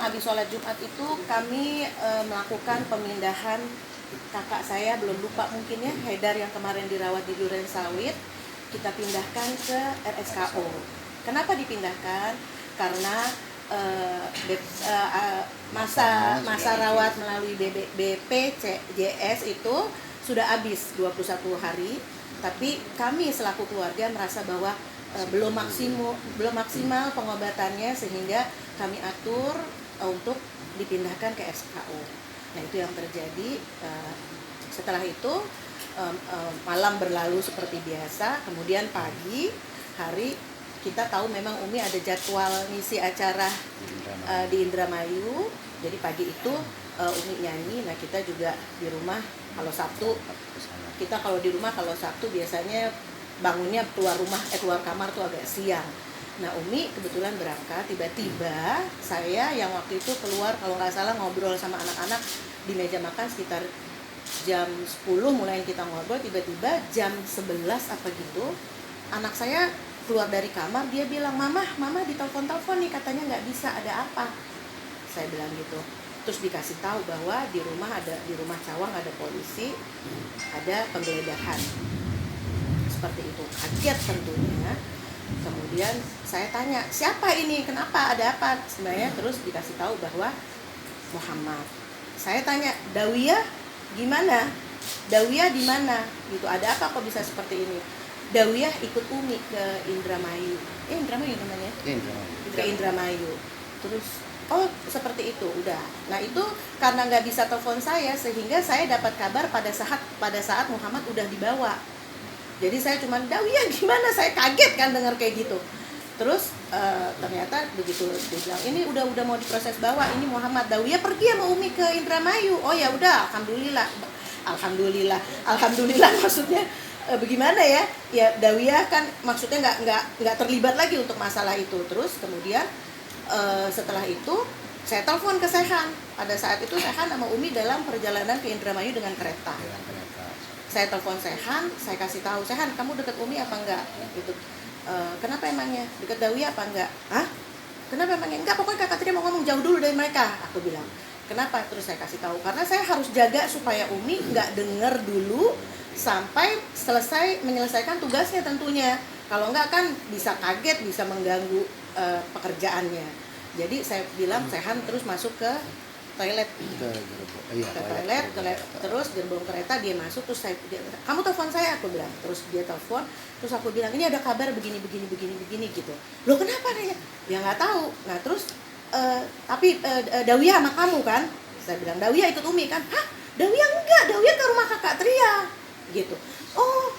habis sholat Jumat itu kami melakukan pemindahan kakak saya, belum lupa mungkin ya, Haidar yang kemarin dirawat di Duren Sawit, kita pindahkan ke RSKO. Kenapa dipindahkan? Karena masa rawat melalui BPJS itu sudah habis 21 hari, tapi kami selaku keluarga merasa bahwa belum maksimal pengobatannya, sehingga kami atur untuk dipindahkan ke SKO. Nah, itu yang terjadi. Setelah itu malam berlalu seperti biasa, kemudian pagi hari kita tahu memang Umi ada jadwal ngisi acara di Indramayu. Jadi pagi itu Umi nyanyi. Nah, kita juga di rumah kalau Sabtu, kita kalau di rumah kalau Sabtu biasanya bangunnya keluar kamar tuh agak siang. Nah, Umi kebetulan berangkat, tiba-tiba saya yang waktu itu keluar kalau nggak salah ngobrol sama anak-anak di meja makan sekitar jam 10 mulai kita ngobrol, tiba-tiba jam 11 apa gitu anak saya keluar dari kamar, dia bilang, mama ditelepon-telepon nih, katanya nggak bisa, ada apa? Saya bilang gitu. Terus dikasih tahu bahwa di rumah Cawang ada polisi, ada penggeledahan. Seperti itu, kaget tentunya. Kemudian saya tanya, siapa ini, kenapa, ada apa sebenarnya? Terus dikasih tahu bahwa Muhammad. Saya tanya, Dawiyah gimana? Dawiyah di mana? Gitu, ada apa kok bisa seperti ini? Dawiyah ikut Umi ke Indramayu. Indramayu namanya? Ke Indramayu. Terus, oh seperti itu, udah. Nah, itu karena nggak bisa telepon saya, sehingga saya dapat kabar pada saat Muhammad udah dibawa. Jadi saya cuma, Dawiyah gimana? Saya kaget kan dengar kayak gitu. Terus ternyata begitu dia bilang, ini udah mau diproses bawa, ini Muhammad. Dawiyah pergi sama Umi ke Indramayu. Oh ya udah, alhamdulillah maksudnya bagaimana ya? Ya Dawiyah kan maksudnya nggak terlibat lagi untuk masalah itu. Terus kemudian setelah itu saya telepon ke Sehan. Pada saat itu Sehan sama Umi dalam perjalanan ke Indramayu dengan kereta. Saya telepon Sehan, saya kasih tahu, Sehan, kamu deket Umi apa enggak? Gitu. Kenapa emangnya? Deket Dawiyah apa enggak? Hah? Kenapa emangnya? Enggak, pokoknya Kakak Tria mau ngomong jauh dulu dari mereka. Aku bilang. Kenapa? Terus saya kasih tahu, karena saya harus jaga supaya Umi enggak denger dulu sampai menyelesaikan tugasnya tentunya. Kalau enggak kan bisa kaget, bisa mengganggu pekerjaannya. Jadi saya bilang, Sehan terus masuk ke toilet, terus gerbong kereta dia masuk, terus kamu telepon saya, aku bilang. Terus dia telepon, terus aku bilang, ini ada kabar begini gitu. Loh kenapa dia? Dia nggak tahu. Nah terus tapi Dawiyah sama kamu kan? Saya bilang, Dawiyah ikut Umi kan? Hah? Dawiyah enggak, Dawiyah ke rumah kakak Tria gitu. Oh,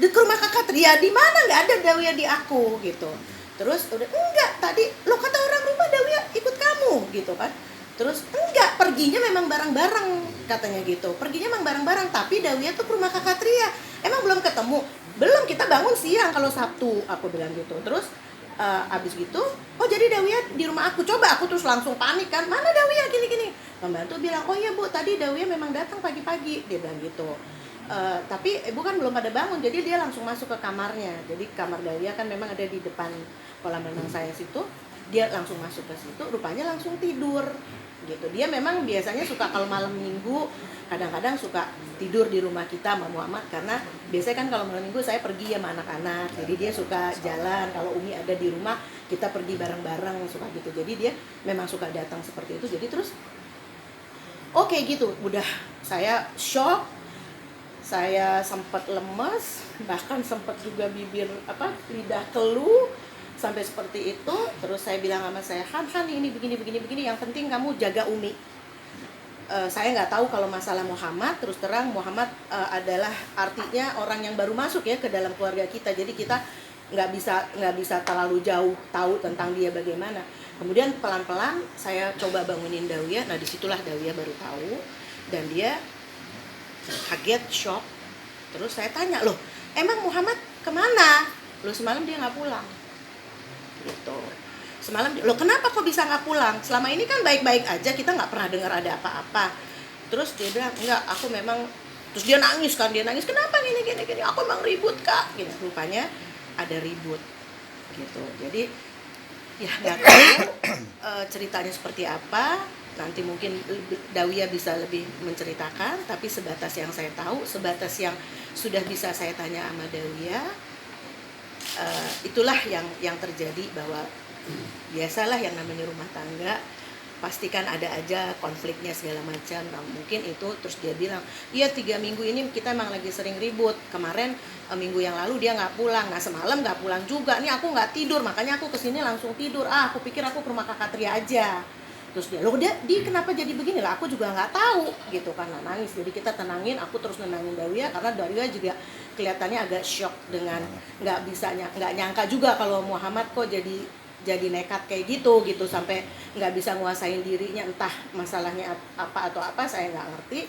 ke rumah kakak Tria di mana? Nggak ada Dawiyah di aku gitu. Terus udah, enggak, tadi lo kata orang rumah Dawiyah ikut kamu gitu kan. Terus enggak, perginya memang bareng-bareng katanya gitu. Perginya memang bareng-bareng, tapi Dawiyah tuh ke rumah kakak Tria. Emang belum ketemu? Belum, kita bangun siang kalau Sabtu, aku bilang gitu. Terus abis gitu, oh jadi Dawiyah di rumah aku. Coba aku terus langsung panik kan, mana Dawiyah gini-gini. Pembantu bilang, oh iya Bu, tadi Dawiyah memang datang pagi-pagi, dia bilang gitu. Tapi Ibu kan belum pada bangun, jadi dia langsung masuk ke kamarnya. Jadi kamar Dawiyah kan memang ada di depan kolam renang saya situ. Dia langsung masuk ke situ, rupanya langsung tidur gitu. Dia memang biasanya suka kalau malam minggu kadang-kadang suka tidur di rumah kita sama Muhammad, karena biasanya kan kalau malam minggu saya pergi sama anak-anak, jadi dia suka jalan. Kalau Umi ada di rumah kita pergi bareng-bareng, suka gitu. Jadi dia memang suka datang seperti itu. Jadi terus oke gitu, udah saya shock, saya sempat lemes, bahkan sempat juga lidah keluh sampai seperti itu. Terus saya bilang sama saya, Han ini begini, yang penting kamu jaga Umi. Saya nggak tahu kalau masalah Muhammad, terus terang Muhammad adalah artinya orang yang baru masuk ya ke dalam keluarga kita, jadi kita nggak bisa terlalu jauh tahu tentang dia bagaimana. Kemudian pelan-pelan saya coba bangunin Dawiyah. Nah disitulah Dawiyah baru tahu, dan dia kaget, shock. Terus saya tanya, loh emang Muhammad kemana? Loh semalam dia nggak pulang gitu. Semalam, loh kenapa kok bisa nggak pulang? Selama ini kan baik-baik aja, kita nggak pernah dengar ada apa-apa. Terus dia bilang, enggak, aku memang. Terus dia nangis, kenapa gini, aku emang ribut Kak gitu. Rupanya ada ribut gitu. Jadi Ya nggak tahu ceritanya seperti apa. Nanti mungkin Dawia bisa lebih menceritakan, tapi sebatas yang saya tahu, sebatas yang sudah bisa saya tanya sama Dawia, itulah yang terjadi, bahwa biasalah yang namanya rumah tangga, pastikan ada aja konfliknya segala macam. Nah, mungkin itu terus dia bilang, iya 3 minggu ini kita emang lagi sering ribut. Kemarin minggu yang lalu dia nggak pulang, nah semalam nggak pulang juga. Nih aku nggak tidur, makanya aku kesini langsung tidur. Aku pikir aku ke rumah kakak Tria aja. Terus dia, loh dia kenapa jadi begini lah? Aku juga nggak tahu gitu kan. Nah, nangis. Jadi kita tenangin, aku terus nenangin Dawia, karena Dawia juga kelihatannya agak shock dengan nggak nyangka juga kalau Muhammad kok jadi nekat kayak gitu sampai nggak bisa nguasain dirinya, entah masalahnya apa atau apa, saya nggak ngerti.